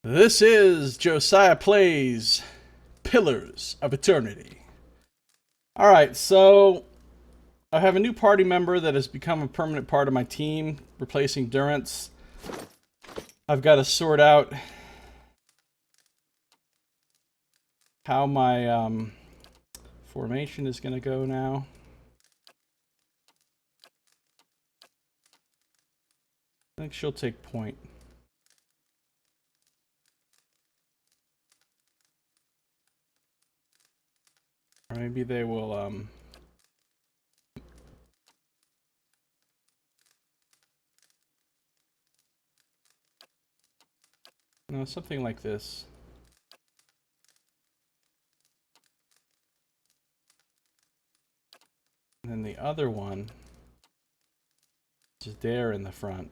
This is Josiah Plays Pillars of Eternity. Alright, so I have a new party member that has become a permanent part of my team, replacing Durance. I've got to sort out how my formation is going to go now. I think she'll take point. Or maybe they will, no, something like this. And then the other one is there in the front.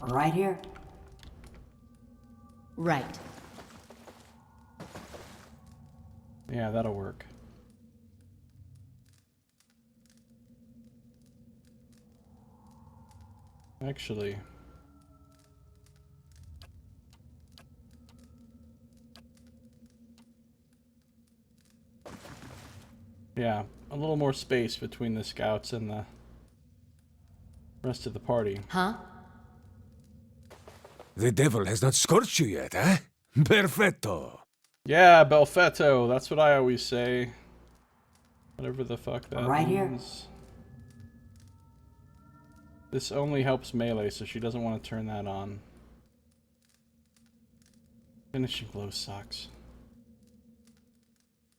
Right here. Right. Yeah, that'll work. Actually, yeah, a little more space between the scouts and the rest of the party. Huh? The devil has not scorched you yet, eh? Perfetto. Yeah, Belfetto, that's what I always say. Whatever the fuck that Right here. means. This only helps melee, so she doesn't want to turn that on. Finishing blow sucks.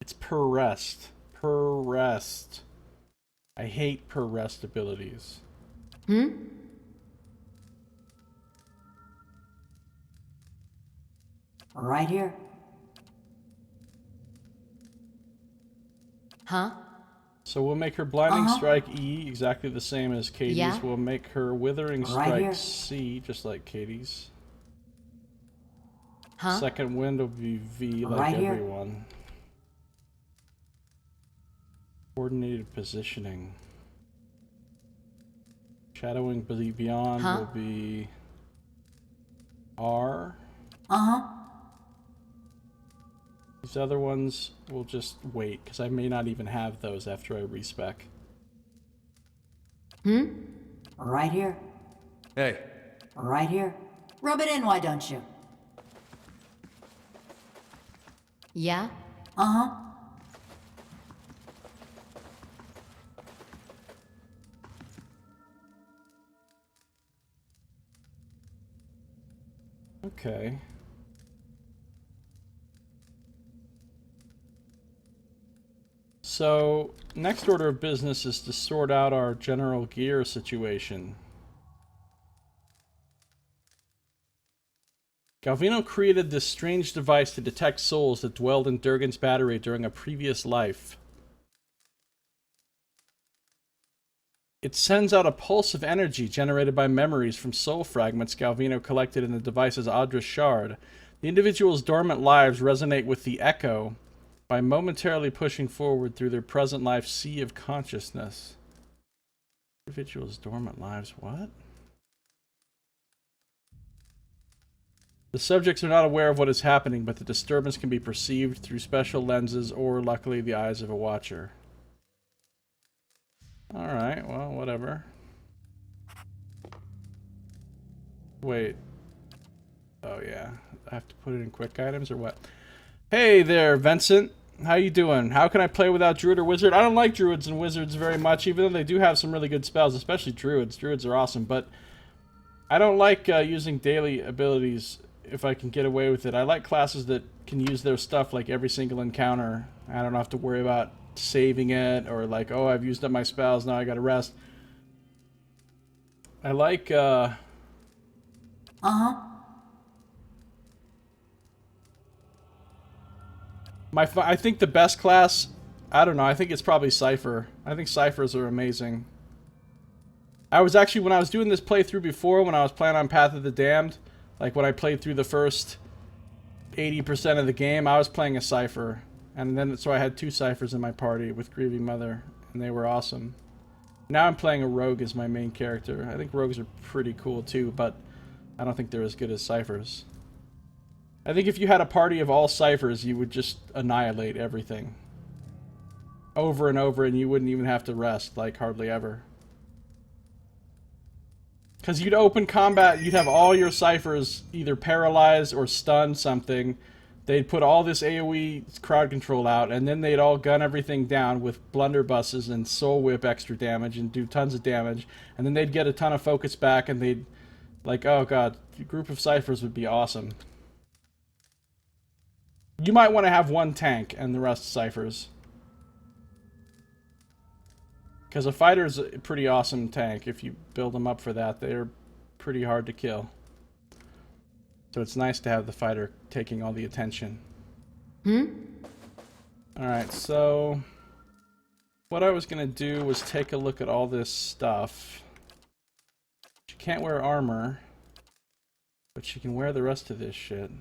It's per rest. Per rest. I hate per rest abilities. Right here. Huh? So we'll make her Blinding Strike E, exactly the same as Katie's. Yeah. We'll make her Withering Right Strike here. C, just like Katie's. Huh? Second Wind will be V, like Right here. everyone. Coordinated Positioning. Shadowing Beyond Huh? will be R. These other ones will just wait, because I may not even have those after I respec. Right here. Hey, Right here. Rub it in, why don't you? Yeah? Okay. So, next order of business is to sort out our general gear situation. Galvino created this strange device to detect souls that dwelled in Durgan's battery during a previous life. It sends out a pulse of energy generated by memories from soul fragments Galvino collected in the device's Adra shard. The individual's dormant lives resonate with the echo by momentarily pushing forward through their present life sea of consciousness. Individual's dormant lives, what? The subjects are not aware of what is happening, but the disturbance can be perceived through special lenses or, luckily, the eyes of a watcher. Alright, well, whatever. Wait. Oh, yeah. I have to put it in quick items or what? Hey there, Vincent. How you doing? How can I play without Druid or Wizard? I don't like Druids and Wizards very much, even though they do have some really good spells, especially Druids. Druids are awesome, but I don't like using daily abilities if I can get away with it. I like classes that can use their stuff like every single encounter. I don't have to worry about saving it or like, oh, I've used up my spells, now I gotta rest. I like, I think the best class, I don't know, I think it's probably Cipher. I think Ciphers are amazing. I was actually, when I was doing this playthrough before, when I was playing on Path of the Damned, like when I played through the first 80% of the game, I was playing a Cipher. And then so I had 2 ciphers in my party with Grieving Mother, and they were awesome. Now I'm playing a rogue as my main character. I think rogues are pretty cool too, but I don't think they're as good as ciphers. I think if you had a party of all ciphers, you would just annihilate everything. Over and over, and you wouldn't even have to rest, like, hardly ever. Because you'd open combat, you'd have all your ciphers either paralyze or stun something. They'd put all this AoE crowd control out, and then they'd all gun everything down with blunderbusses and soul whip extra damage and do tons of damage. And then they'd get a ton of focus back, and they'd, like, oh god, a group of ciphers would be awesome. You might want to have 1 tank and the rest ciphers. Because a fighter's a pretty awesome tank. If you build them up for that, they're pretty hard to kill. So it's nice to have the fighter taking all the attention. Alright, so what I was going to do was take a look at all this stuff. She can't wear armor, but she can wear the rest of this shit.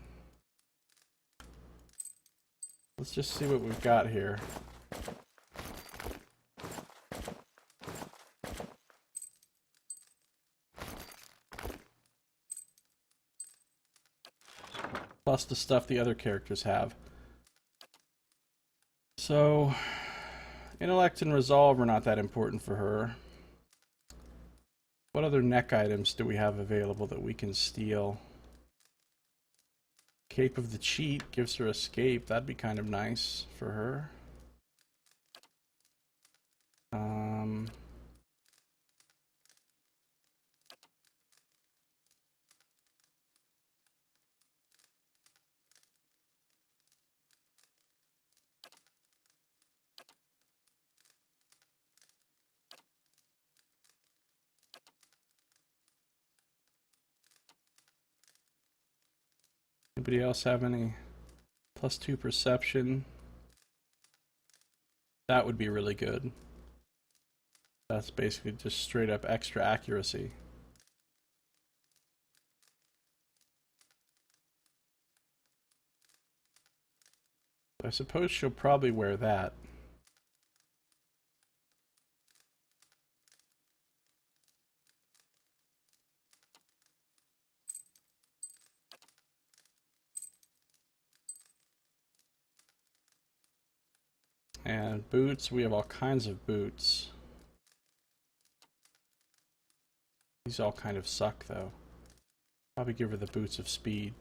Let's just see what we've got here. Plus the stuff the other characters have. So, intellect and resolve are not that important for her. What other neck items do we have available that we can steal? Cape of the Cheat gives her escape. That'd be kind of nice for her. Anybody else have any +2 perception? That would be really good. That's basically just straight up extra accuracy. I suppose she'll probably wear that. And boots, we have all kinds of boots. These all kind of suck though. Probably give her the boots of speed.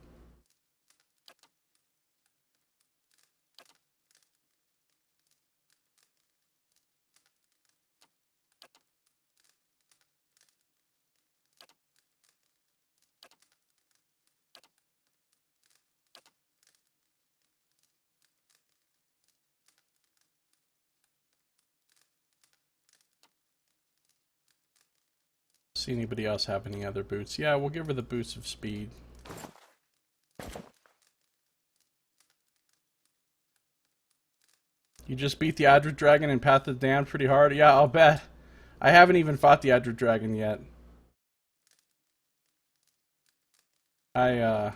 See anybody else have any other boots? Yeah, we'll give her the boots of speed. You just beat the Adra Dragon in Path of the Damned pretty hard? Yeah, I'll bet. I haven't even fought the Adra Dragon yet. I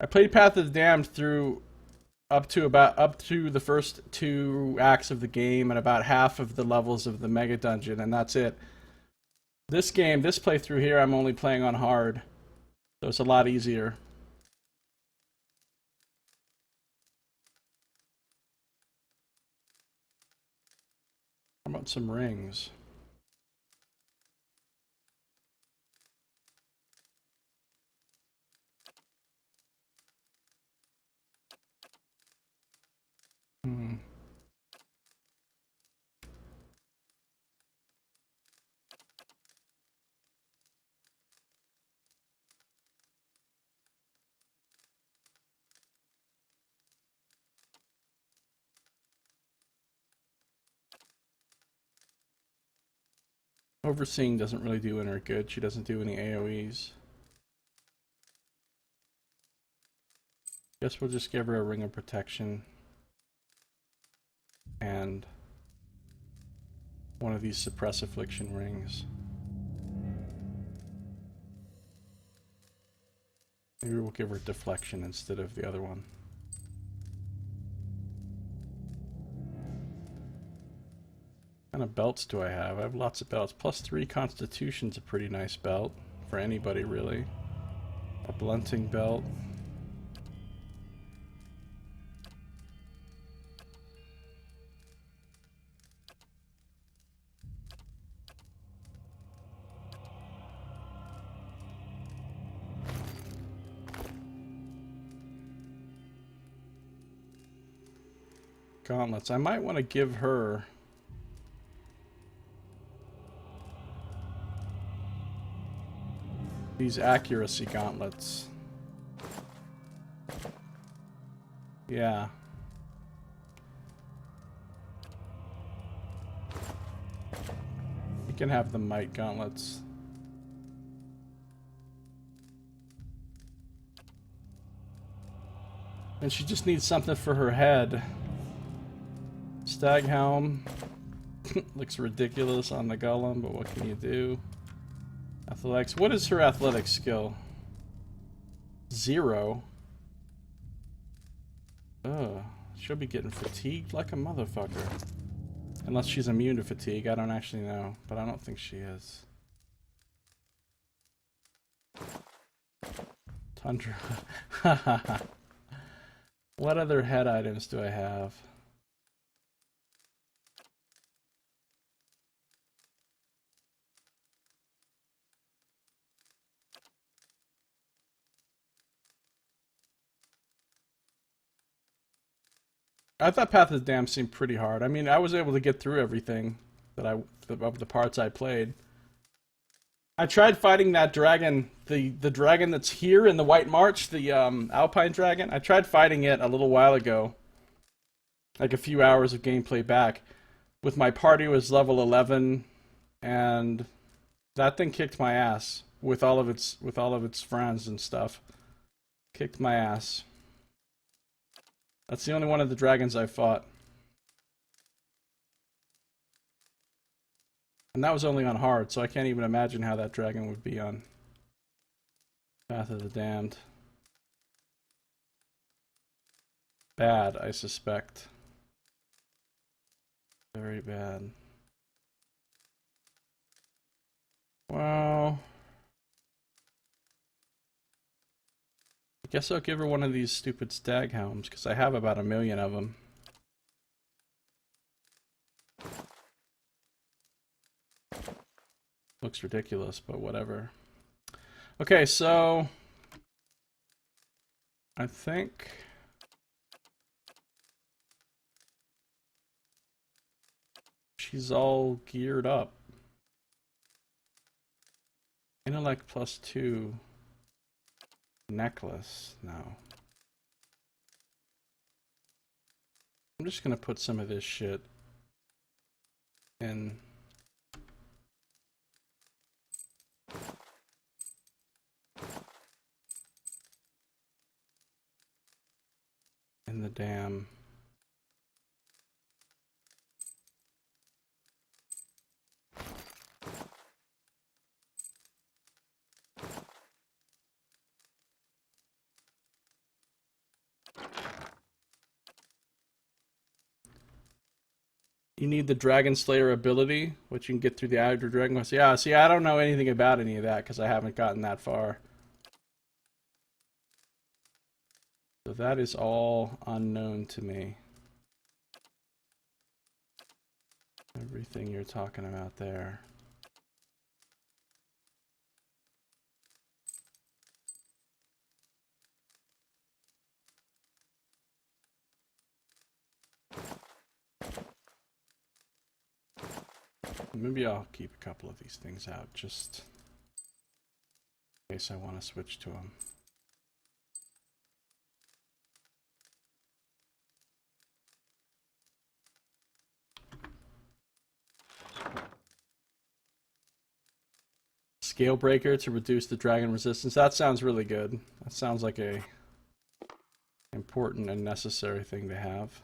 played Path of the Damned through up to the first 2 acts of the game and about half of the levels of the Mega Dungeon, and that's it. This game, this playthrough here, I'm only playing on hard, so it's a lot easier. How about some rings? Overseeing doesn't really do her good. She doesn't do any AoEs. Guess we'll just give her a Ring of Protection. And one of these Suppress Affliction rings. Maybe we'll give her Deflection instead of the other one. What kind of belts do I have? I have lots of belts. +3 Constitution's a pretty nice belt for anybody, really. A blunting belt. Gauntlets. I might want to give her these accuracy gauntlets. Yeah. You can have the might gauntlets. And she just needs something for her head. Stag helm. Looks ridiculous on the golem, but what can you do? Athletics. What is her athletic skill? 0. Ugh. She'll be getting fatigued like a motherfucker. Unless she's immune to fatigue. I don't actually know. But I don't think she is. Tundra. What other head items do I have? I thought Path of the Damned seemed pretty hard. I mean, I was able to get through everything of the parts I played. I tried fighting that dragon, the dragon that's here in the White March, the Alpine dragon. I tried fighting it a little while ago, like a few hours of gameplay back. With my party was level 11, and that thing kicked my ass with all of its friends and stuff. Kicked my ass. That's the only one of the dragons I fought. And that was only on hard, so I can't even imagine how that dragon would be on Path of the Damned. Bad, I suspect. Very bad. Well, I guess I'll give her one of these stupid stag helms, because I have about 1 million of them. Looks ridiculous, but whatever. Okay, so I think she's all geared up. Intellect +2. Necklace. No. I'm just gonna put some of this shit in. In the dam. You need the Dragon Slayer ability, which you can get through the Outer Dragon. Yeah, see, I don't know anything about any of that because I haven't gotten that far. So that is all unknown to me. Everything you're talking about there. Maybe I'll keep a couple of these things out just in case I want to switch to them. Scale breaker to reduce the dragon resistance. That sounds really good. That sounds like a important and necessary thing to have.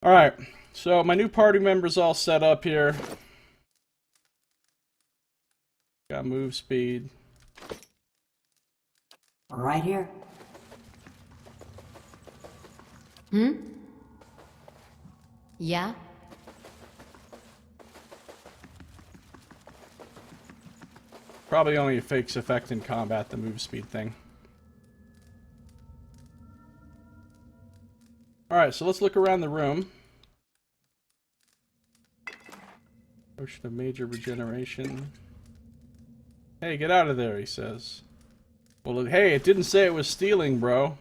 Alright, so my new party members all set up here. Got move speed. Right here. Yeah? Probably only a fakes effect in combat, the move speed thing. Alright, so let's look around the room. Potion of major regeneration. Hey, get out of there, he says. Well, hey, it didn't say it was stealing, bro.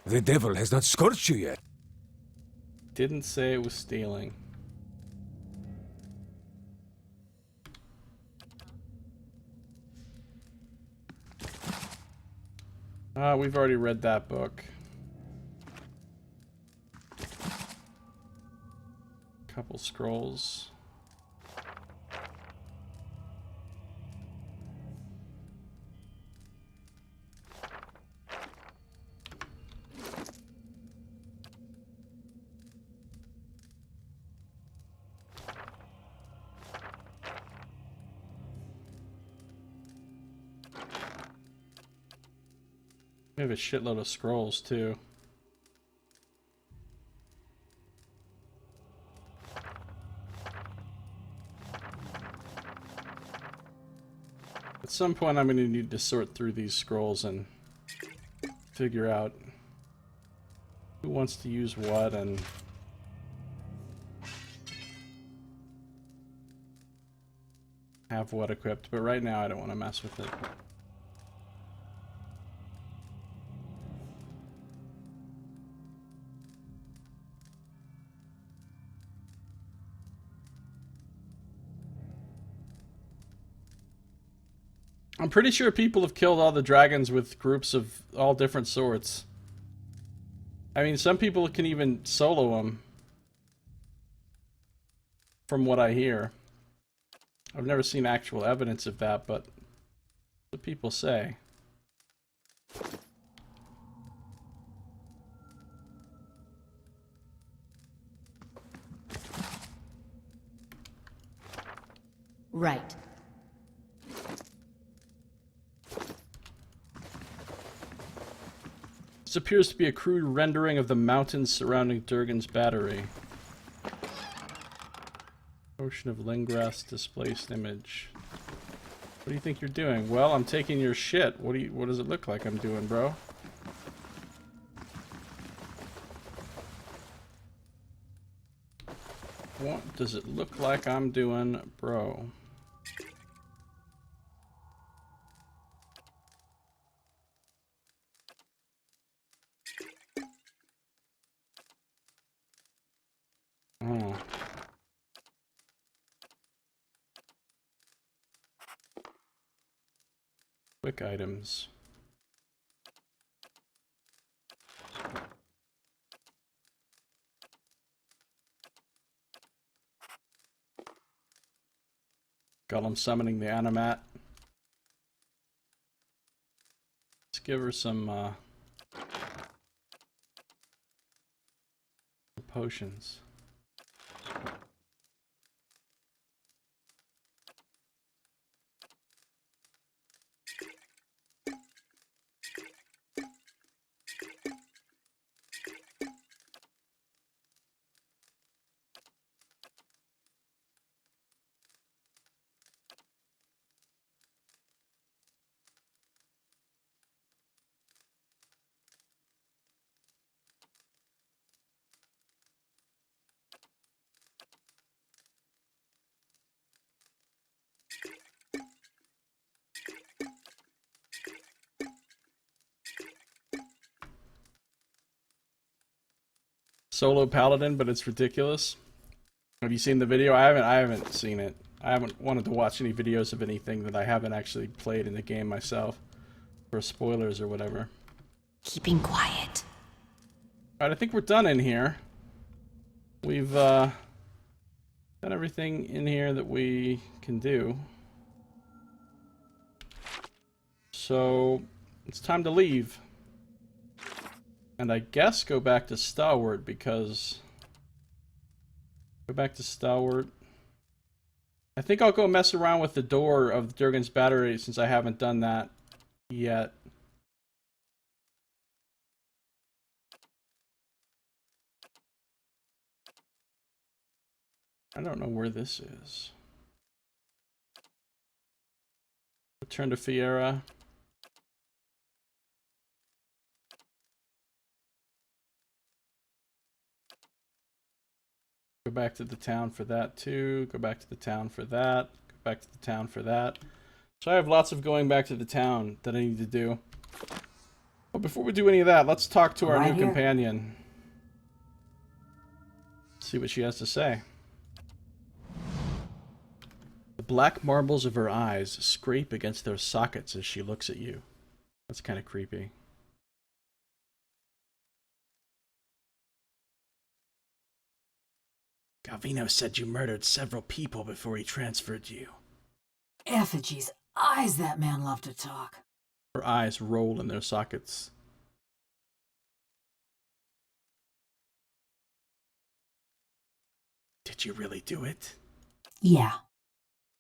The devil has not scorched you yet. Didn't say it was stealing. We've already read that book. Couple scrolls. We have a shitload of scrolls, too. At some point, I'm going to need to sort through these scrolls and figure out who wants to use what and have what equipped. But right now, I don't want to mess with it. I'm pretty sure people have killed all the dragons with groups of all different sorts. I mean, some people can even solo them. From what I hear. I've never seen actual evidence of that, but what people say. Right. This appears to be a crude rendering of the mountains surrounding Durgan's battery. Ocean of Lingrass displaced image. What do you think you're doing? Well, I'm taking your shit. What does it look like I'm doing, bro? What does it look like I'm doing, bro? Oh. Quick items. Golem summoning the Animat. Let's give her some potions. Solo Paladin, but it's ridiculous. Have you seen the video? I haven't seen it. I haven't wanted to watch any videos of anything that I haven't actually played in the game myself. For spoilers or whatever. Keeping quiet. Alright, I think we're done in here. We've done everything in here that we can do. So it's time to leave. And I guess go back to Stalwart because... Go back to Stalwart. I think I'll go mess around with the door of Durgan's battery since I haven't done that yet. I don't know where this is. Return to Fiera. Go back to the town for that too. Go back to the town for that. Go back to the town for that. So I have lots of going back to the town that I need to do. But before we do any of that, let's talk to our Right new here. companion. See what she has to say. The black marbles of her eyes scrape against their sockets as she looks at you. That's kind of creepy. Calvino said you murdered several people before he transferred you. Effigy's eyes, that man loved to talk. Her eyes roll in their sockets. Did you really do it? Yeah.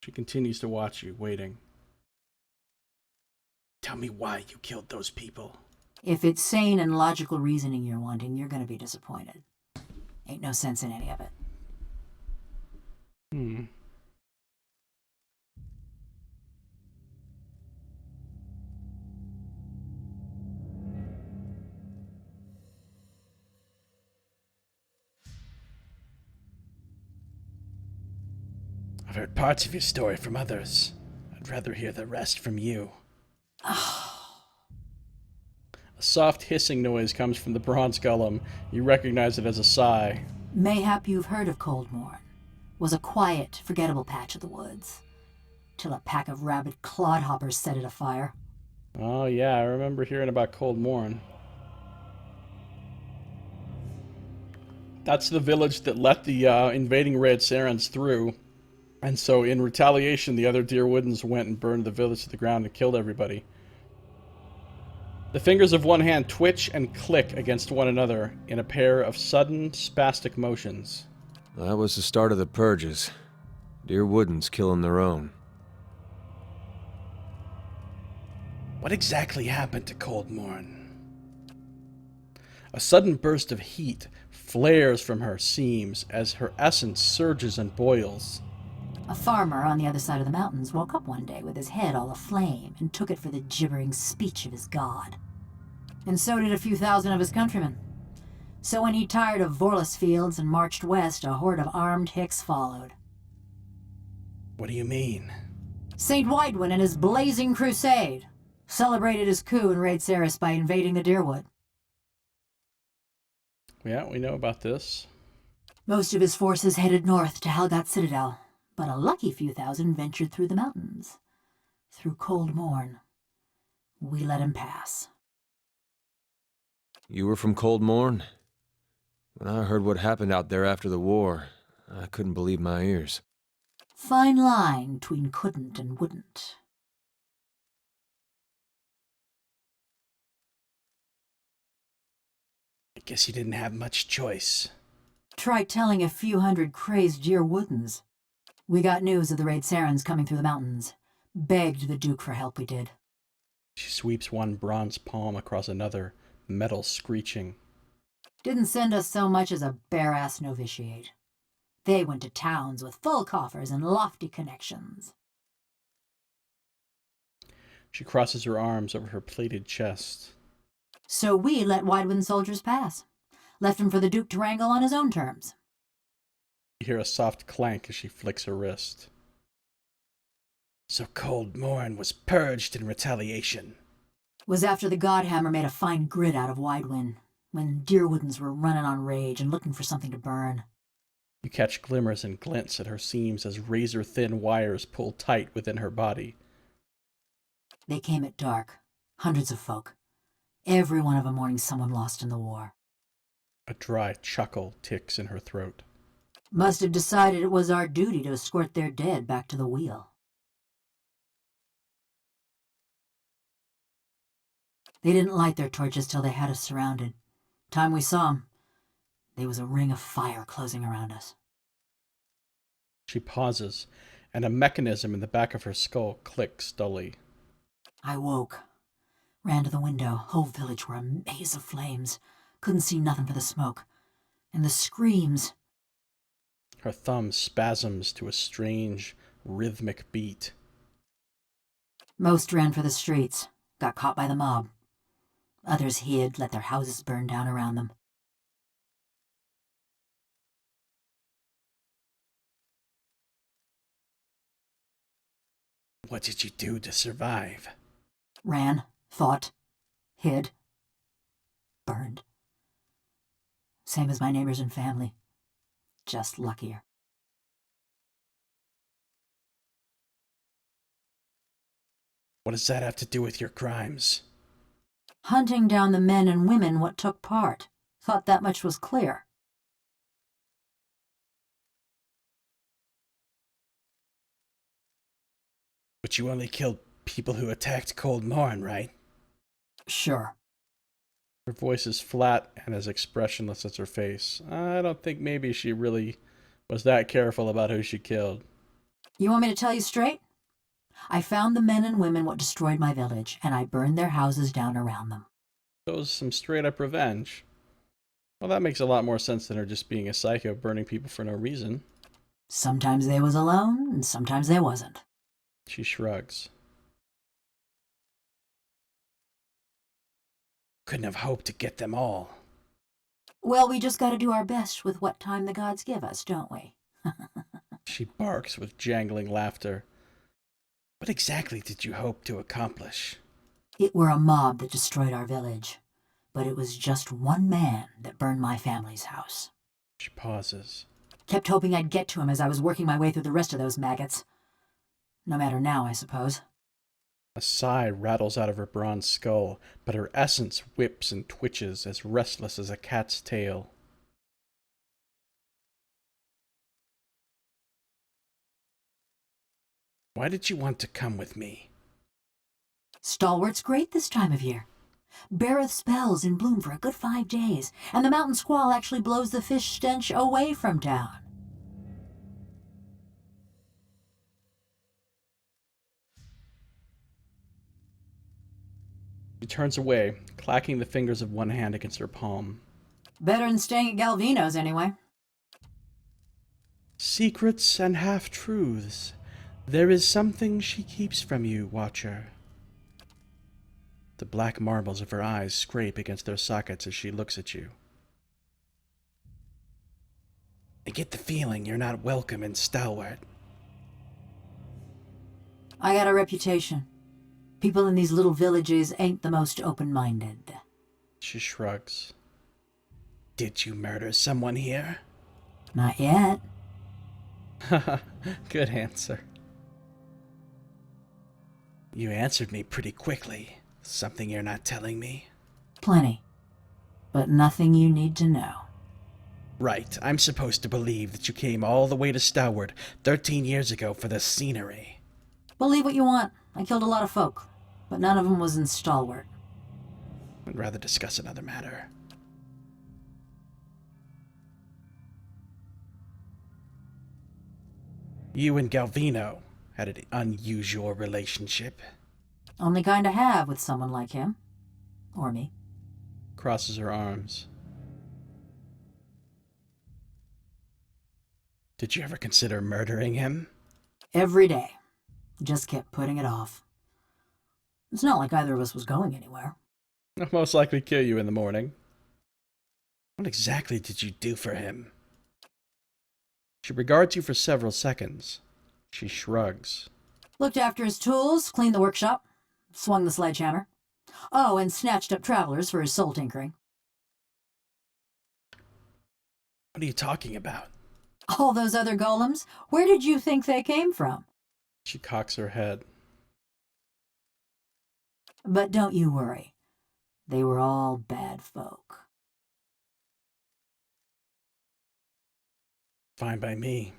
She continues to watch you, waiting. Tell me why you killed those people. If it's sane and logical reasoning you're wanting, you're gonna be disappointed. Ain't no sense in any of it. I've heard parts of your story from others. I'd rather hear the rest from you. A soft hissing noise comes from the bronze golem. You recognize it as a sigh. Mayhap you've heard of Coldmorn. Was a quiet, forgettable patch of the woods. Till a pack of rabid clodhoppers set it afire. Oh yeah, I remember hearing about Cold Morn. That's the village that let the invading Red Sarens through. And so in retaliation, the other Deer Woodens went and burned the village to the ground and killed everybody. The fingers of one hand twitch and click against one another in a pair of sudden, spastic motions. That was the start of the purges. Dear Woodens killing their own. What exactly happened to Cold Morn? A sudden burst of heat flares from her seams as her essence surges and boils. A farmer on the other side of the mountains woke up one day with his head all aflame and took it for the gibbering speech of his god. And so did a few thousand of his countrymen. So when he tired of Vorlus fields and marched west, a horde of armed Hicks followed. What do you mean? St. Widewin and his blazing crusade celebrated his coup in Raid Saris by invading the Deerwood. Yeah, we know about this. Most of his forces headed north to Helgot Citadel, but a lucky few thousand ventured through the mountains. Through Cold Morn. We let him pass. You were from Cold Morn? When I heard what happened out there after the war, I couldn't believe my ears. Fine line between couldn't and wouldn't. I guess you didn't have much choice. Try telling a few hundred crazed Deer Woodens. We got news of the Raid Sarens coming through the mountains. Begged the Duke for help, we did. She sweeps one bronze palm across another, metal screeching. Didn't send us so much as a bare-ass novitiate. They went to towns with full coffers and lofty connections. She crosses her arms over her plated chest. So we let Widewin soldiers pass. Left him for the Duke to wrangle on his own terms. You hear a soft clank as she flicks her wrist. So Cold Morn was purged in retaliation. Was after the Godhammer made a fine grit out of Widewin, when Deerwoodens were running on rage and looking for something to burn. You catch glimmers and glints at her seams as razor-thin wires pull tight within her body. They came at dark. Hundreds of folk. Every one of them mourning someone lost in the war. A dry chuckle ticks in her throat. Must have decided it was our duty to escort their dead back to the wheel. They didn't light their torches till they had us surrounded. Time we saw 'em, there was a ring of fire closing around us. She pauses, and a mechanism in the back of her skull clicks dully. I woke. Ran to the window. Whole village were a maze of flames. Couldn't see nothing for the smoke. And the screams. Her thumb spasms to a strange, rhythmic beat. Most ran for the streets, got caught by the mob. Others hid, let their houses burn down around them. What did you do to survive? Ran, fought, hid, burned. Same as my neighbors and family. Just luckier. What does that have to do with your crimes? Hunting down the men and women what took part. Thought that much was clear. But you only killed people who attacked Cold Morn, right? Sure. Her voice is flat and as expressionless as her face. I don't think maybe she really was that careful about who she killed. You want me to tell you straight? I found the men and women what destroyed my village, and I burned their houses down around them. So it was some straight-up revenge. Well, that makes a lot more sense than her just being a psycho burning people for no reason. Sometimes they was alone, and sometimes they wasn't. She shrugs. Couldn't have hoped to get them all. Well, we just gotta do our best with what time the gods give us, don't we? She barks with jangling laughter. What exactly did you hope to accomplish? It were a mob that destroyed our village, but it was just one man that burned my family's house. She pauses. Kept hoping I'd get to him as I was working my way through the rest of those maggots. No matter now, I suppose. A sigh rattles out of her bronze skull, but her essence whips and twitches as restless as a cat's tail. Why did you want to come with me? Stalwart's great this time of year. Beareth spells in bloom for a good 5 days, and the mountain squall actually blows the fish stench away from town. She turns away, clacking the fingers of one hand against her palm. Better than staying at Galvino's, anyway. Secrets and half-truths. There is something she keeps from you, Watcher. The black marbles of her eyes scrape against their sockets as she looks at you. I get the feeling you're not welcome in Stalwart. I got a reputation. People in these little villages ain't the most open-minded. She shrugs. Did you murder someone here? Not yet. Haha, good answer. You answered me pretty quickly. Something you're not telling me? Plenty. But nothing you need to know. Right, I'm supposed to believe that you came all the way to Stalwart 13 years ago for the scenery. Believe what you want. I killed a lot of folk, but none of them was in Stalwart. I'd rather discuss another matter. You and Galvino had an unusual relationship. Only kind to have with someone like him. Or me. Crosses her arms. Did you ever consider murdering him? Every day. Just kept putting it off. It's not like either of us was going anywhere. I'll most likely kill you in the morning. What exactly did you do for him? She regards you for several seconds. She shrugs. Looked after his tools, cleaned the workshop, swung the sledgehammer. Oh, and snatched up travelers for his soul tinkering. What are you talking about? All those other golems, where did you think they came from? She cocks her head. But don't you worry. They were all bad folk. Fine by me.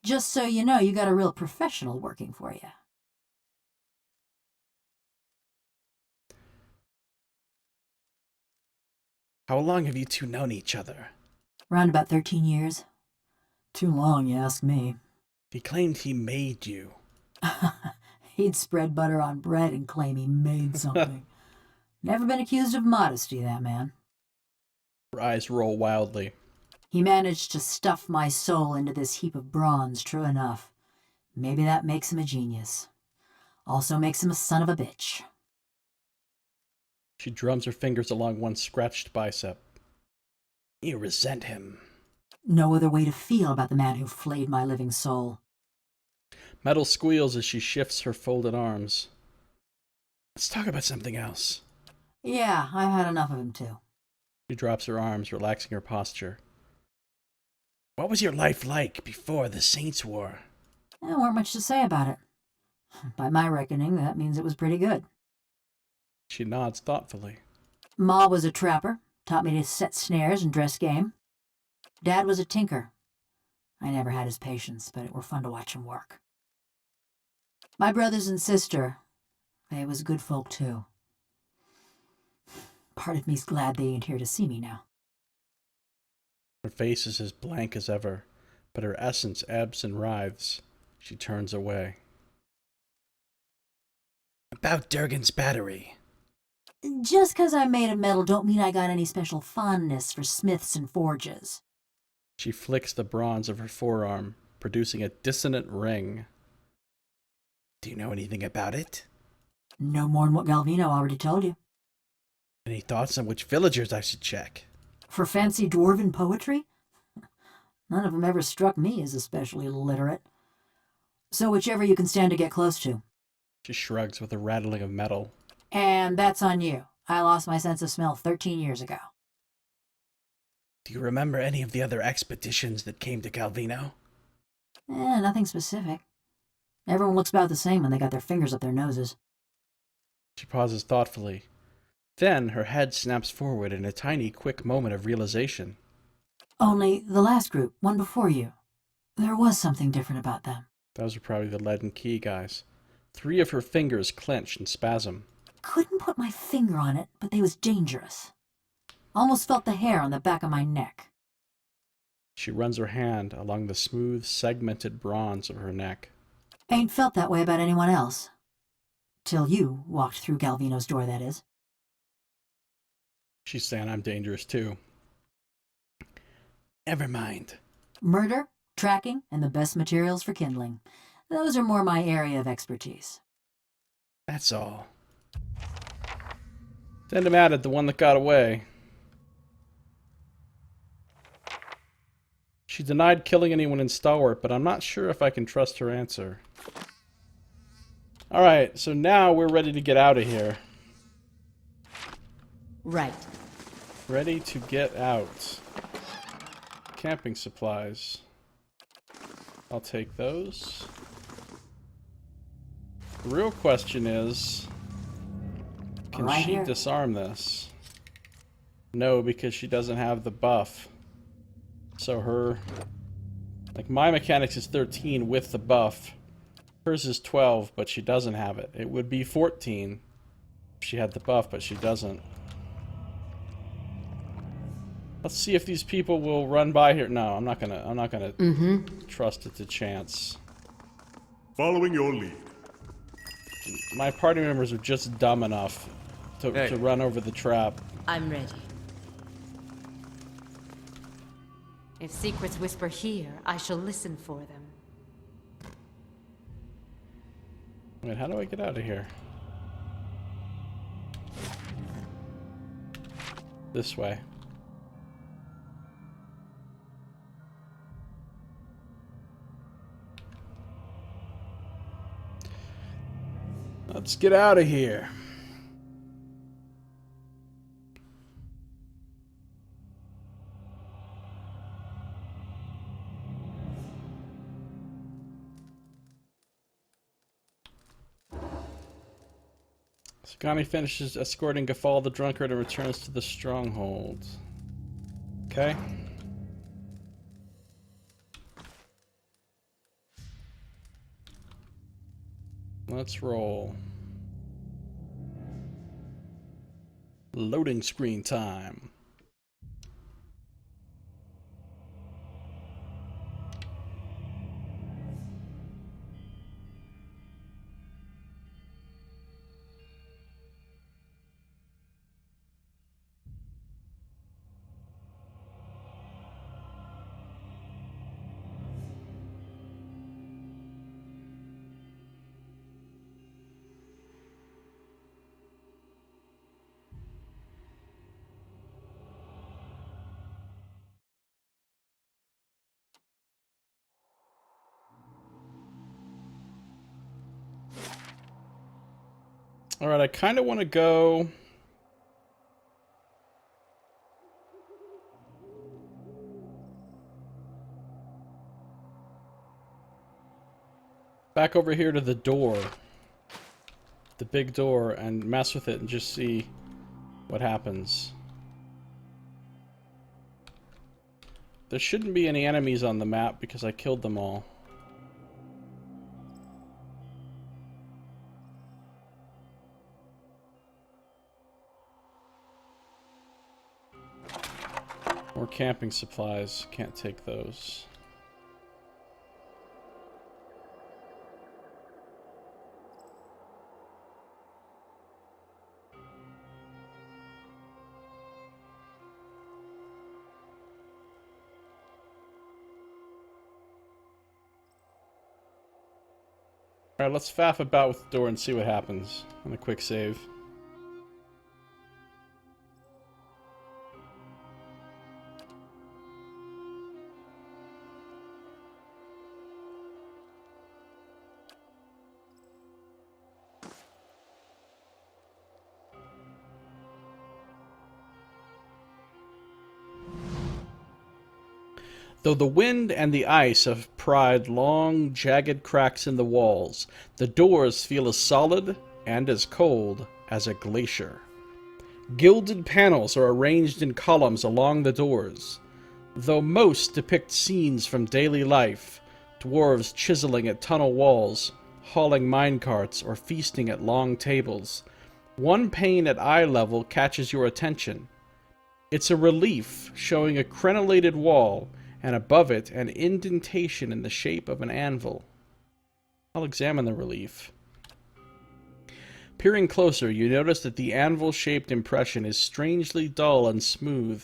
Just so you know, you got a real professional working for you. How long have you two known each other? Around about 13 years. Too long, you ask me. He claimed he made you. He'd spread butter on bread and claim he made something. Never been accused of modesty, that man. Her eyes roll wildly. He managed to stuff my soul into this heap of bronze, true enough. Maybe that makes him a genius. Also makes him a son of a bitch. She drums her fingers along one scratched bicep. You resent him. No other way to feel about the man who flayed my living soul. Metal squeals as she shifts her folded arms. Let's talk about something else. Yeah, I've had enough of him too. She drops her arms, relaxing her posture. What was your life like before the Saints' War? There weren't much to say about it. By my reckoning, that means it was pretty good. She nods thoughtfully. Ma was a trapper, taught me to set snares and dress game. Dad was a tinker. I never had his patience, but it were fun to watch him work. My brothers and sister, they was good folk too. Part of me's glad they ain't here to see me now. Her face is as blank as ever, but her essence ebbs and writhes. She turns away. About Durgan's battery. Just 'cause I'm made of metal don't mean I got any special fondness for smiths and forges. She flicks the bronze of her forearm, producing a dissonant ring. Do you know anything about it? No more'n what Galvino already told you. Any thoughts on which villagers I should check? For fancy dwarven poetry? None of them ever struck me as especially literate. So whichever you can stand to get close to. She shrugs with a rattling of metal. And that's on you. I lost my sense of smell 13 years ago. Do you remember any of the other expeditions that came to Calvino? Nothing specific. Everyone looks about the same when they got their fingers up their noses. She pauses thoughtfully. Then her head snaps forward in a tiny, quick moment of realization. Only the last group, one before you, there was something different about them. Those are probably the lead and key guys. 3 of her fingers clench in spasm. Couldn't put my finger on it, but they was dangerous. Almost felt the hair on the back of my neck. She runs her hand along the smooth, segmented bronze of her neck. Ain't felt that way about anyone else. Till you walked through Galvino's door, that is. She's saying I'm dangerous too. Never mind. Murder, tracking, and the best materials for kindling. Those are more my area of expertise. That's all. Send him at it, the one that got away. She denied killing anyone in Stalwart, but I'm not sure if I can trust her answer. Alright, so now we're ready to get out of here. Right. Ready to get out. Camping supplies. I'll take those. The real question is, can Right she here. disarm this? No, because she doesn't have the buff. So her... Like, my mechanics is 13 with the buff. Hers is 12, but she doesn't have it. It would be 14 if she had the buff, but she doesn't. Let's see if these people will run by here. No, I'm not gonna trust it to chance. Following your lead. My party members are just dumb enough to run over the trap. I'm ready. If secrets whisper here, I shall listen for them. Wait, how do I get out of here? This way. Let's get out of here. Sagani finishes escorting Gafal the Drunkard and returns to the stronghold. Okay. Let's roll. Loading screen time. Alright, I kind of want to go... back over here to the door. The big door, and mess with it and just see what happens. There shouldn't be any enemies on the map because I killed them all. More camping supplies. Can't take those. Alright, let's faff about with the door and see what happens on a quick save. Though the wind and the ice have pried long, jagged cracks in the walls, the doors feel as solid and as cold as a glacier. Gilded panels are arranged in columns along the doors. Though most depict scenes from daily life, dwarves chiseling at tunnel walls, hauling minecarts, or feasting at long tables, one pane at eye level catches your attention. It's a relief showing a crenellated wall, and above it an indentation in the shape of an anvil. I'll examine the relief. Peering closer, you notice that the anvil-shaped impression is strangely dull and smooth,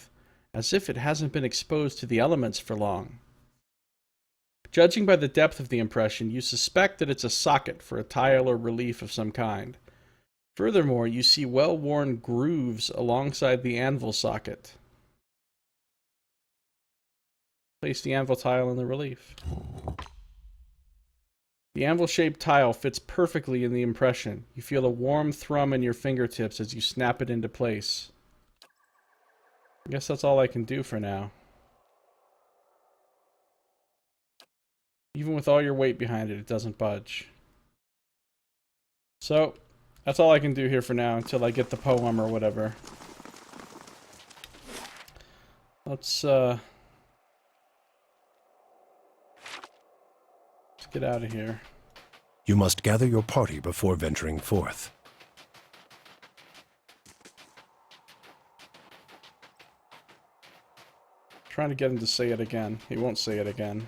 as if it hasn't been exposed to the elements for long. Judging by the depth of the impression, you suspect that it's a socket for a tile or relief of some kind. Furthermore, you see well-worn grooves alongside the anvil socket. Place the anvil tile in the relief. The anvil-shaped tile fits perfectly in the impression. You feel a warm thrum in your fingertips as you snap it into place. I guess that's all I can do for now. Even with all your weight behind it, it doesn't budge. So, that's all I can do here for now until I get the poem or whatever. Let's get out of here. You must gather your party before venturing forth. Trying to get him to say it again. He won't say it again.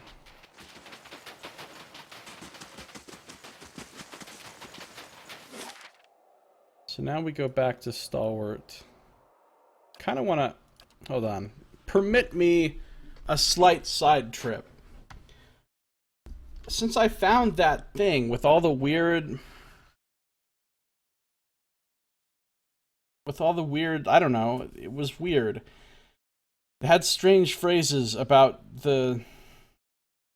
So now we go back to Stalwart. Kind of want to... Hold on. Permit me a slight side trip. Since I found that thing with all the weird... I don't know, it was weird. It had strange phrases about the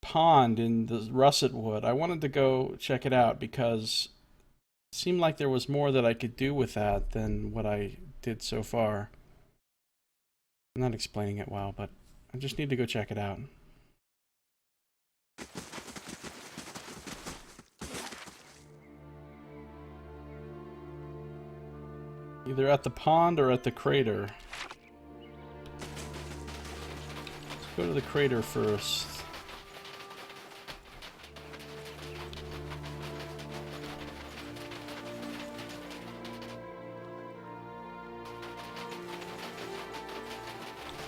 pond in the russet wood. I wanted to go check it out because it seemed like there was more that I could do with that than what I did so far. I'm not explaining it well, but I just need to go check it out. Either at the pond or at the crater. Let's go to the crater first.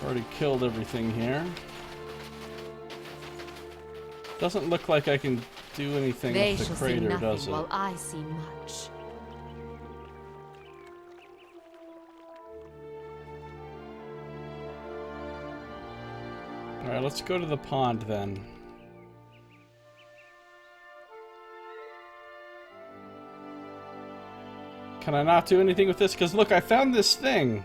Already killed everything here. Doesn't look like I can do anything They with the shall see crater, nothing does it? while I see much. Alright, let's go to the pond then. Can I not do anything with this? Because look, I found this thing.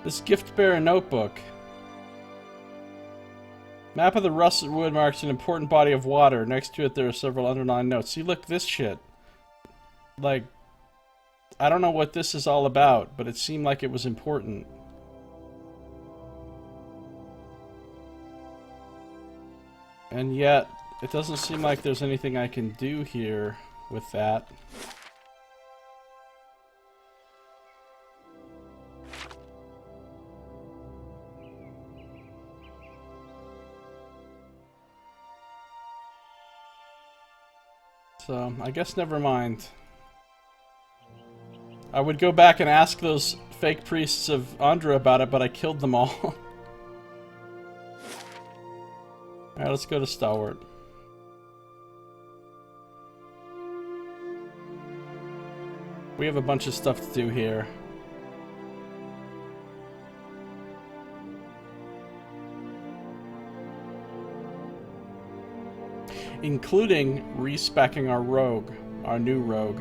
This gift bearer notebook. Map of the rusted wood marks an important body of water. Next to it, there are several underlined notes. See, look, this shit. Like, I don't know what this is all about, but it seemed like it was important. And yet, it doesn't seem like there's anything I can do here with that. So, I guess never mind. I would go back and ask those fake priests of Andra about it, but I killed them all. Alright, let's go to Stalwart. We have a bunch of stuff to do here. Including respecking our rogue, our new rogue.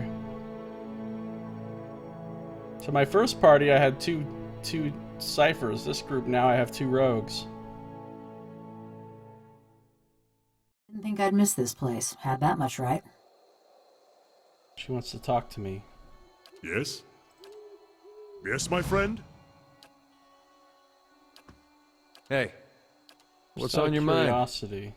So my first party I had two ciphers. This group now I have 2 rogues. Didn't think I'd miss this place. Had that much right. She wants to talk to me. Yes? Yes, my friend? Hey, what's Just out on of your mind? curiosity.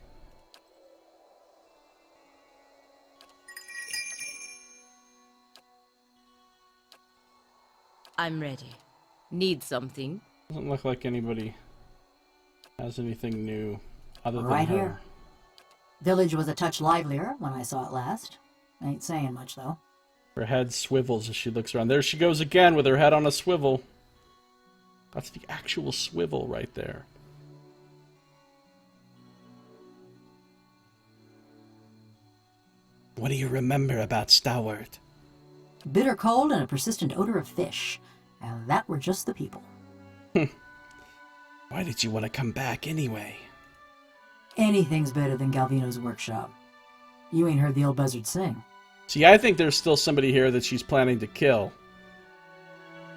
I'm ready. Need something? Doesn't look like anybody has anything new other than Right her. here. Village was a touch livelier when I saw it last. Ain't saying much, though. Her head swivels as she looks around. There she goes again with her head on a swivel. That's the actual swivel right there. What do you remember about Stalwart? Bitter cold and a persistent odor of fish. And that were just the people. Why did you want to come back anyway? Anything's better than Galvino's workshop. You ain't heard the old buzzard sing. See, I think there's still somebody here that she's planning to kill.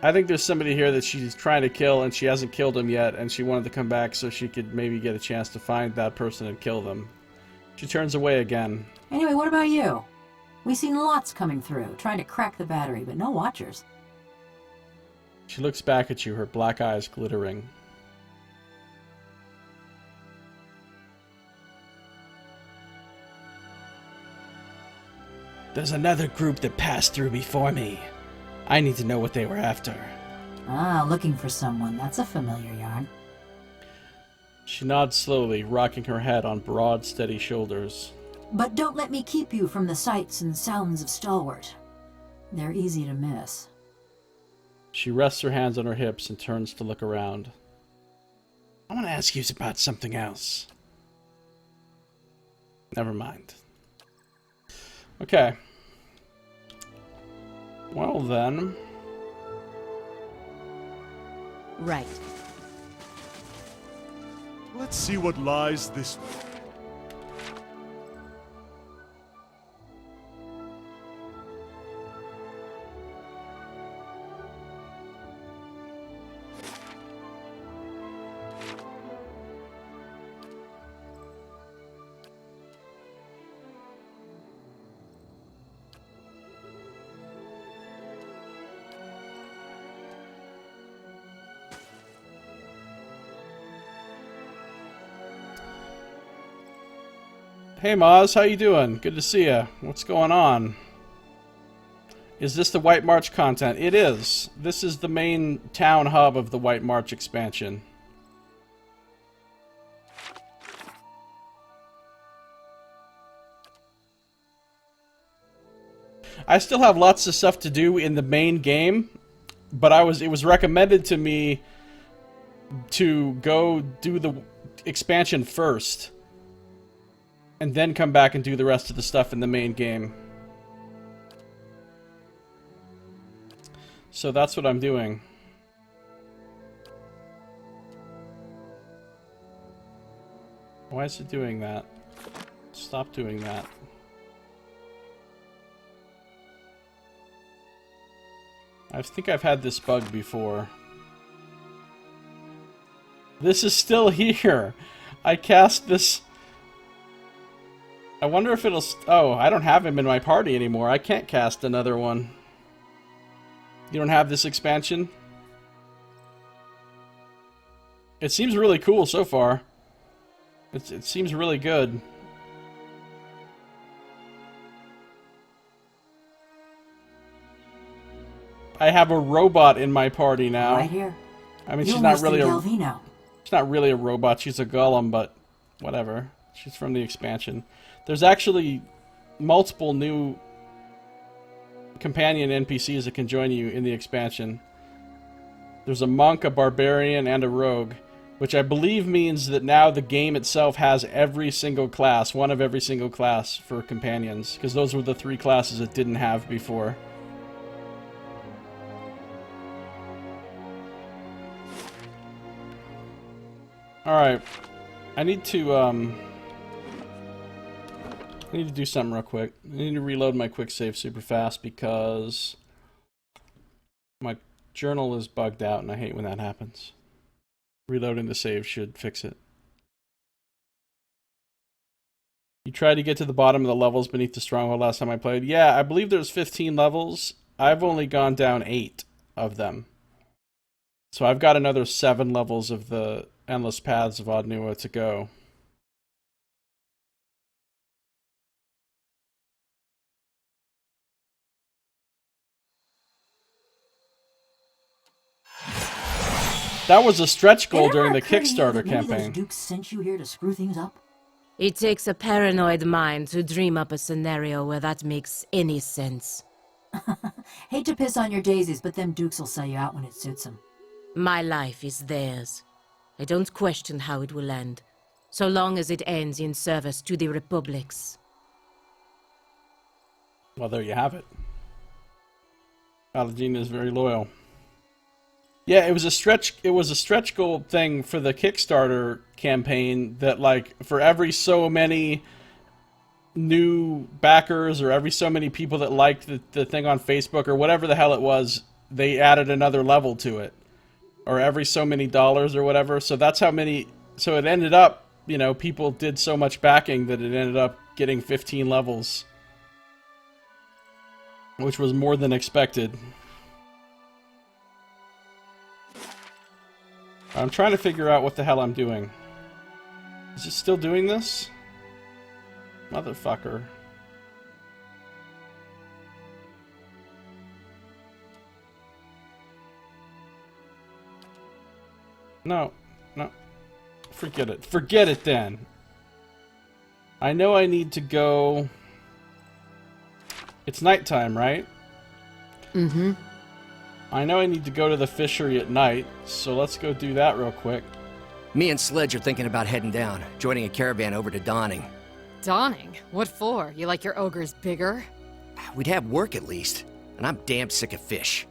I think there's somebody here that she's trying to kill and she hasn't killed him yet, and she wanted to come back so she could maybe get a chance to find that person and kill them. She turns away again. Anyway, what about you? We seen lots coming through, trying to crack the battery, but no watchers. She looks back at you, her black eyes glittering. There's another group that passed through before me. I need to know what they were after. Ah, looking for someone. That's a familiar yarn. She nods slowly, rocking her head on broad, steady shoulders. But don't let me keep you from the sights and sounds of Stalwart. They're easy to miss. She rests her hands on her hips and turns to look around. I want to ask you about something else. Never mind. Okay. Well then. Right. Let's see what lies this way. Hey Maz, how you doing? Good to see ya. What's going on? Is this the White March content? It is. This is the main town hub of the White March expansion. I still have lots of stuff to do in the main game, but it was recommended to me to go do the expansion first. And then come back and do the rest of the stuff in the main game. So that's what I'm doing. Why is it doing that? Stop doing that. I think I've had this bug before. This is still here. I cast this... I wonder if it'll... Oh, I don't have him in my party anymore. I can't cast another one. You don't have this expansion? It seems really cool so far. It seems really good. I have a robot in my party now. Right here. I mean, You're she's not worse really than a... Galvino. She's not really a robot. She's a golem, but whatever. She's from the expansion. There's actually multiple new companion NPCs that can join you in the expansion. There's a monk, a barbarian, and a rogue, which I believe means that now the game itself has every single class, one of every single class for companions, because those were the 3 classes it didn't have before. Alright, I need to do something real quick. I need to reload my quick save super fast because my journal is bugged out and I hate when that happens. Reloading the save should fix it. You tried to get to the bottom of the levels beneath the stronghold last time I played. Yeah, I believe there's 15 levels. I've only gone down 8 of them. So I've got another 7 levels of the Endless Paths of Adnua to go. That was a stretch goal during the Kickstarter campaign. Duke sent you here to screw things up? It takes a paranoid mind to dream up a scenario where that makes any sense. Hate to piss on your daisies, but them dukes will sell you out when it suits them. My life is theirs. I don't question how it will end, so long as it ends in service to the Republics. Well, there you have it. Paladin is very loyal. Yeah, it was a stretch goal thing for the Kickstarter campaign that, like, for every so many new backers or every so many people that liked the thing on Facebook or whatever the hell it was, they added another level to it. Or every so many dollars or whatever. So that's how many... So it ended up, you know, people did so much backing that it ended up getting 15 levels. Which was more than expected. I'm trying to figure out what the hell I'm doing. Is it still doing this? Motherfucker. No. No. Forget it. Forget it then. I know I need to go... It's nighttime, right? Mm-hmm. I know I need to go to the fishery at night, so let's go do that real quick. Me and Sledge are thinking about heading down, joining a caravan over to Dawning. Dawning? What for? You like your ogres bigger? We'd have work at least, and I'm damn sick of fish.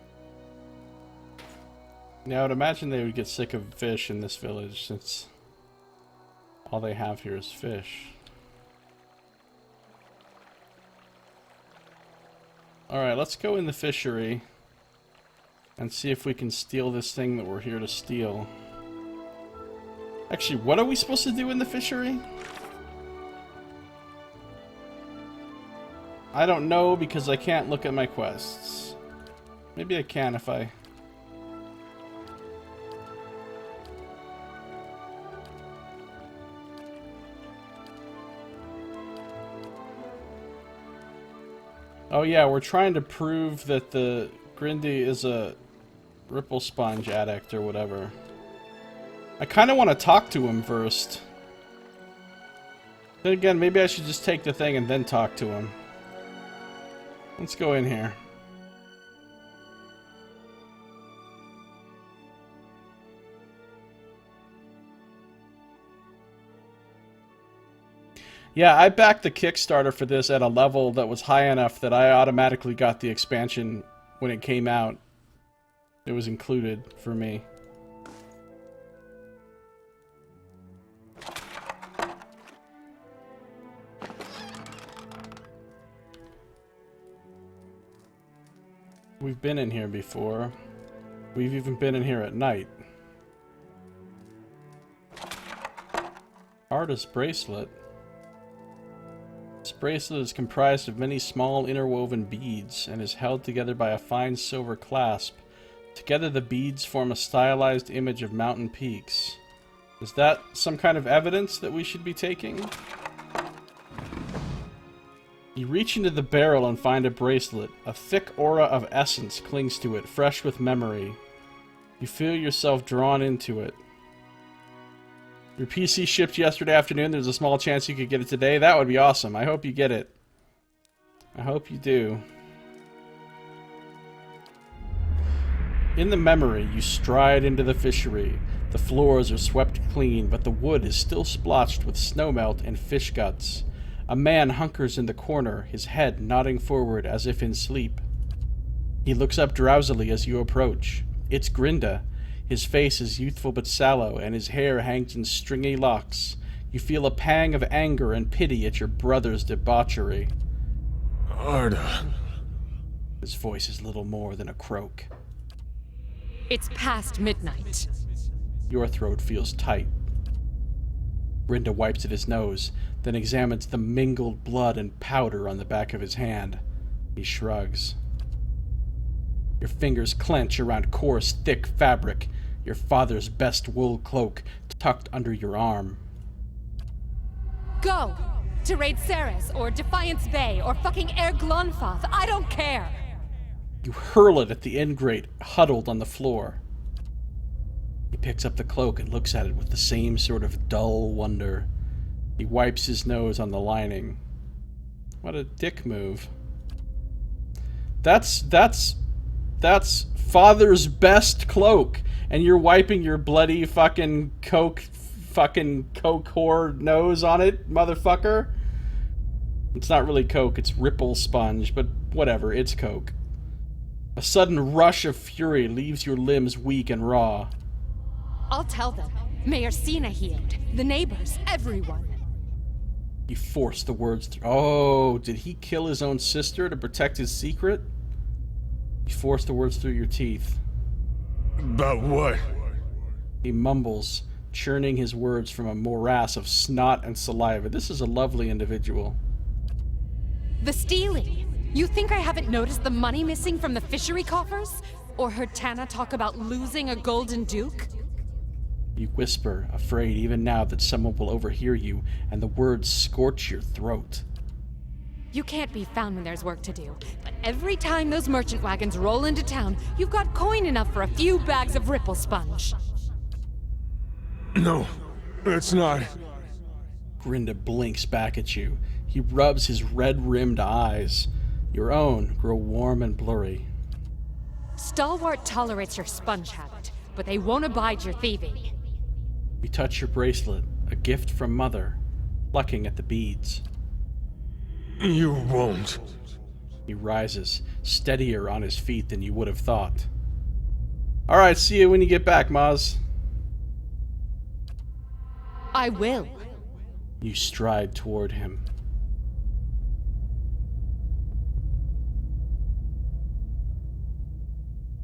Now, I would imagine they would get sick of fish in this village, since all they have here is fish. Alright, let's go in the fishery and see if we can steal this thing that we're here to steal. Actually, what are we supposed to do in the fishery? I don't know because I can't look at my quests. Maybe I can if I... Oh yeah, we're trying to prove that the Grindy is a Ripple Sponge addict or whatever. I kind of want to talk to him first. Then again, maybe I should just take the thing and then talk to him. Let's go in here. Yeah, I backed the Kickstarter for this at a level that was high enough that I automatically got the expansion when it came out. It was included for me. We've been in here before. We've even been in here at night. Artist bracelet. This bracelet is comprised of many small interwoven beads and is held together by a fine silver clasp. Together the beads form a stylized image of mountain peaks. Is that some kind of evidence that we should be taking? You reach into the barrel and find a bracelet. A thick aura of essence clings to it, fresh with memory. You feel yourself drawn into it. Your PC shipped yesterday afternoon. There's a small chance you could get it today. That would be awesome. I hope you get it. I hope you do. In the memory, you stride into the fishery. The floors are swept clean, but the wood is still splotched with snowmelt and fish guts. A man hunkers in the corner, his head nodding forward as if in sleep. He looks up drowsily as you approach. It's Grinda. His face is youthful but sallow, and his hair hangs in stringy locks. You feel a pang of anger and pity at your brother's debauchery. Arda. His voice is little more than a croak. It's past midnight. Your throat feels tight. Grinda wipes at his nose, then examines the mingled blood and powder on the back of his hand. He shrugs. Your fingers clench around coarse, thick fabric, your father's best wool cloak tucked under your arm. Go! To raid Ceres, or Defiance Bay, or fucking Air Glonfoth, I don't care! You hurl it at the ingrate huddled on the floor. He picks up the cloak and looks at it with the same sort of dull wonder. He wipes his nose on the lining. What a dick move. That's father's best cloak, and you're wiping your bloody fucking coke whore nose on it, motherfucker. It's not really coke, it's ripple sponge, but whatever, it's coke. A sudden rush of fury leaves your limbs weak and raw. I'll tell them. Mayor Sina healed. The neighbors. Everyone. You force the words through. Oh, did he kill his own sister to protect his secret? You force the words through your teeth. About what? He mumbles, churning his words from a morass of snot and saliva. This is a lovely individual. The stealing. You think I haven't noticed the money missing from the fishery coffers? Or heard Tana talk about losing a golden duke? You whisper, afraid even now that someone will overhear you, and the words scorch your throat. You can't be found when there's work to do, but every time those merchant wagons roll into town, you've got coin enough for a few bags of ripple sponge. No, it's not. Grinda blinks back at you. He rubs his red-rimmed eyes. Your own grow warm and blurry. Stalwart tolerates your sponge habit, but they won't abide your thieving. You touch your bracelet, a gift from Mother, plucking at the beads. You won't. He rises, steadier on his feet than you would have thought. Alright, see you when you get back, Maz. I will. You stride toward him.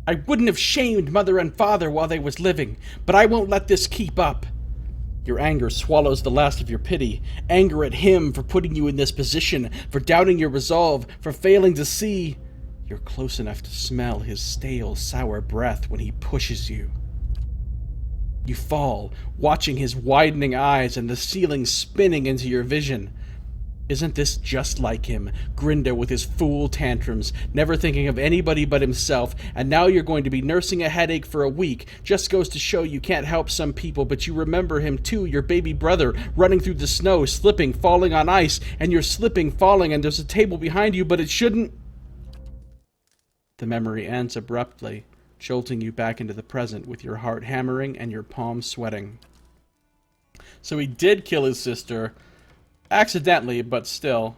I wouldn't have shamed Mother and Father while they was living, but I won't let this keep up. Your anger swallows the last of your pity. Anger at him for putting you in this position, for doubting your resolve, for failing to see. You're close enough to smell his stale, sour breath when he pushes you. You fall, watching his widening eyes and the ceiling spinning into your vision. Isn't this just like him? Grinda with his fool tantrums, never thinking of anybody but himself, and now you're going to be nursing a headache for a week. Just goes to show you can't help some people, but you remember him too, your baby brother, running through the snow, slipping, falling on ice, and you're slipping, falling, and there's a table behind you, but it shouldn't... The memory ends abruptly, jolting you back into the present with your heart hammering and your palms sweating. So he did kill his sister... accidentally, but still.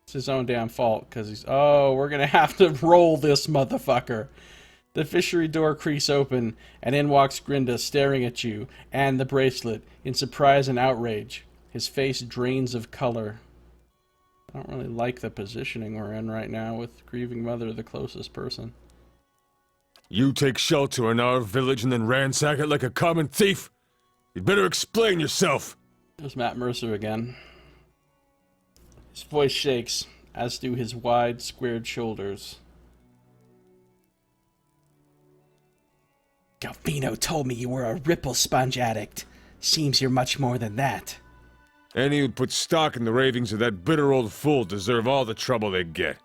It's his own damn fault, because he's... Oh, we're gonna have to roll this motherfucker. The fishery door creaks open, and in walks Grinda, staring at you, and the bracelet, in surprise and outrage. His face drains of color. I don't really like the positioning we're in right now, with grieving Mother the closest person. You take shelter in our village and then ransack it like a common thief? You'd better explain yourself. There's Matt Mercer again. His voice shakes, as do his wide, squared shoulders. Galvino told me you were a ripple sponge addict. Seems you're much more than that. Any who'd put stock in the ravings of that bitter old fool deserve all the trouble they get.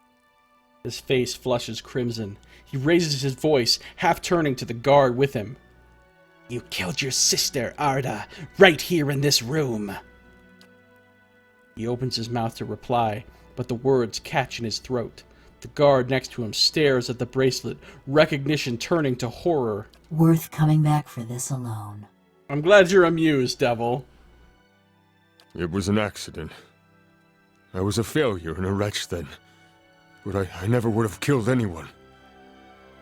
His face flushes crimson. He raises his voice, half turning to the guard with him. You killed your sister, Arda, right here in this room. He opens his mouth to reply, but the words catch in his throat. The guard next to him stares at the bracelet, recognition turning to horror. Worth coming back for this alone. I'm glad you're amused, Devil. It was an accident. I was a failure and a wretch then. But I never would have killed anyone.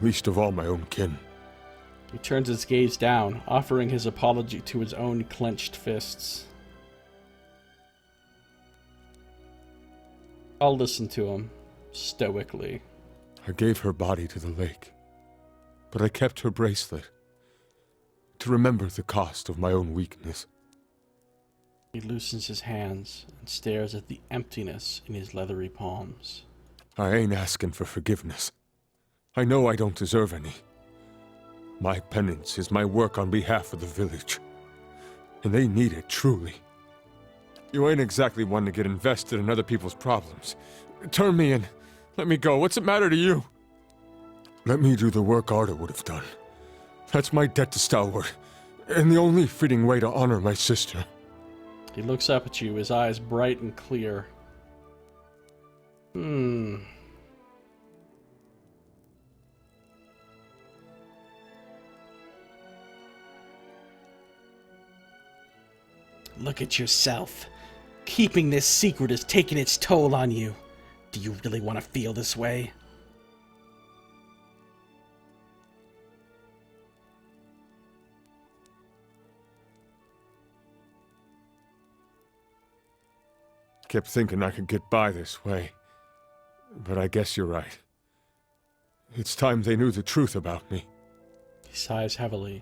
Least of all my own kin. He turns his gaze down, offering his apology to his own clenched fists. I'll listen to him, stoically. I gave her body to the lake, but I kept her bracelet to remember the cost of my own weakness. He loosens his hands and stares at the emptiness in his leathery palms. I ain't asking for forgiveness. I know I don't deserve any. My penance is my work on behalf of the village, and they need it truly. You ain't exactly one to get invested in other people's problems. Turn me in. Let me go. What's it matter to you? Let me do the work Arda would have done. That's my debt to Stalwart, and the only fitting way to honor my sister. He looks up at you, his eyes bright and clear. Look at yourself. Keeping this secret has taken its toll on you. Do you really want to feel this way? Kept thinking I could get by this way, but I guess you're right. It's time they knew the truth about me. He sighs heavily.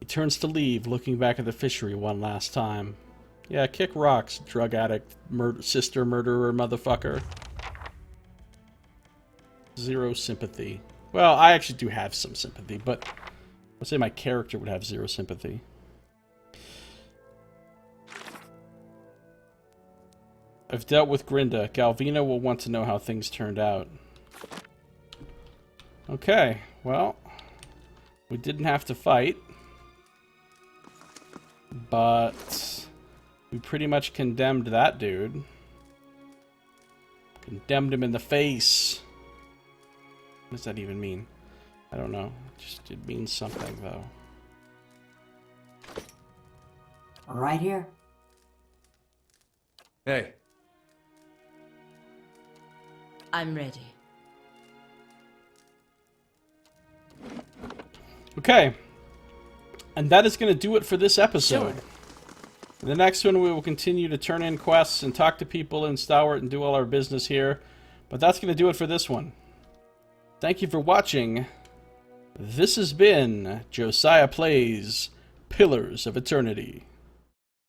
He turns to leave, looking back at the fishery one last time. Yeah, kick rocks, drug addict, sister murderer, motherfucker. Zero sympathy. Well, I actually do have some sympathy, but I'd say my character would have zero sympathy. I've dealt with Grinda. Galvino will want to know how things turned out. Okay, well, we didn't have to fight, but we pretty much condemned that dude. Condemned him in the face. What does that even mean? I don't know. It means something, though. Right here. Hey. I'm ready. Okay. And that is going to do it for this episode. Sure. In the next one, we will continue to turn in quests and talk to people in Stalwart and do all our business here. But that's going to do it for this one. Thank you for watching. This has been Josiah Plays Pillars of Eternity.